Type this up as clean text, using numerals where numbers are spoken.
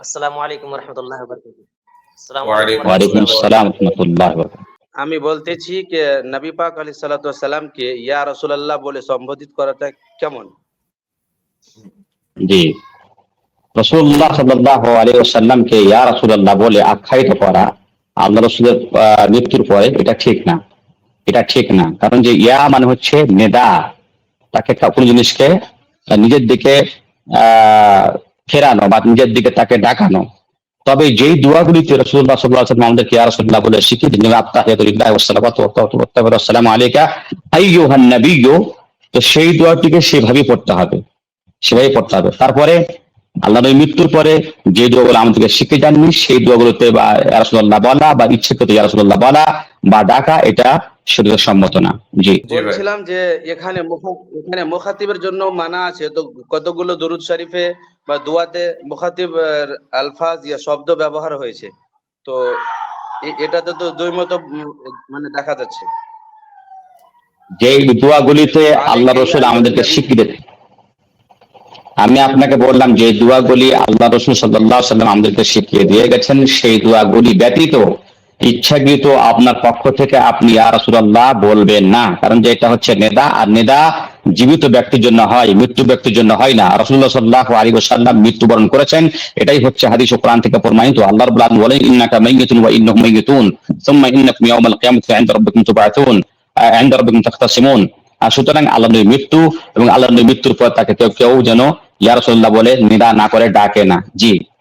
আসসালামু আলাইকুম ওয়া রাহমাতুল্লাহি ওয়া বারাকাতুহু। আসসালামু আলাইকুম ওয়া ওয়ালাইকুম ওয়ালাইকুম রাহমাতুল্লাহি ওয়া আসসালাম। আসসালাম বারাকাতুহু। ওয়া রাহমাতুল্লাহি ওয়া বারাকাতুহু। আমি বলতেছি যে নবী পাক আলাইহিস সালাতু ওয়াস সালামকে ইয়া রাসূলুল্লাহ বলে সম্বোধিত করাটা কেমন? জি, রাসূলুল্লাহ সাল্লাল্লাহু আলাইহি ওয়াসাল্লামকে ইয়া রাসূলুল্লাহ বলে আখ্যায়িত করা আল্লাহ রাসূলের মৃত্যুর পরে এটা ঠিক না। এটা ঠিক না। কারণ যে ইয়া মানে হচ্ছে নেদা। তাকে কোনো জিনিসকে নিজের দিকে আ ফেরানো বা নিজের দিকে তাকে ডাকানো। তবে যেই দোয়াগুলিতে রাসূলুল্লাহ সাল্লাল্লাহু আলাইহি ওয়াসাল্লাম আমাদেরকে ইয়া রাসূলুল্লাহ বলে স্বীকৃতি দিলেন, আত্তাহিয়াতু লিল্লাহি ওয়াস সালাওয়াতু ওয়াত তাইয়্যিবাতু আসসালামু আলাইকা আইয়ুহান নাবিয়্যু, তো সেই দোয়াটিকে সেভাবেই পড়তে হবে। সেভাবেই পড়তে হবে। তারপরে আল্লাহ নবীর মৃত্যুর পরে যে দোয়াগুলো আমাদেরকে শিখে যাননি সেই দোয়াগুলোতে বা ইয়া রাসূলুল্লাহ বলা বা ইচ্ছাকৃত ইয়া রাসূলুল্লাহ বলা বা ডাকা এটা শরীয়ত সম্মত না। জি। জি ভাই। বলছিলাম যে এখানে মুখাতিবের জন্য মানা আছে, তো কতগুলো দরুদ শরীফে বা দোয়াতে মুখাতিব আলফাজ ইয়া শব্দ ব্যবহার হয়েছে। তো এটাতে তো দ্বৈমত মানে দেখা যাচ্ছে। যেই দোয়াগুলিতে আল্লাহ আলাইকা ইয়া রসুল আইয়ুহান আমাদেরকে নবী। স্বীকৃতি, আমি আপনাকে বললাম যে দোয়াগুলি আল্লাহ রসুল সাল্লাল্লাহু আলাইহি ওয়াসাল্লাম আমাদেরকে শিখিয়ে দিয়ে গেছেন, সেই দোয়াগুলি ব্যতীত ইচ্ছাকৃত আপনার পক্ষ থেকে আপনি ইয়া রাসূলুল্লাহ বলবেন না। কারণ যে এটা হচ্ছে নেদা, আর নেদা জীবিত ব্যক্তির জন্য হয়, মৃত্যু ব্যক্তির জন্য হয় না। রাসূলুল্লাহ সাল্লাল্লাহু আলাইহি ওয়াসাল্লাম মৃত্যুবরণ করেছেন, এটাই হচ্ছে হাদিস ও কোরআন থেকে প্রমাণিত। আল্লাহ রাব্বুল আলামিন বলেন, ইন্নাকা মাইয়িতুন ওয়া ইন্নাহুম মাইয়িতুন সুম্মা ইন্নাকুম ইয়াওমাল কিয়ামাতি ইনদা রাব্বিকুম তুবআতুন ইনদা রাব্বিকুম তাখতাসিমুন। সুতরাং আল্লাহ নবীর মৃত্যু এবং আল্লাহ নবীর মৃত্যুর পর তাকে কেউ যেন ইয়া রাসূলুল্লাহ বলে নিদা না করে ডাকে না। জি।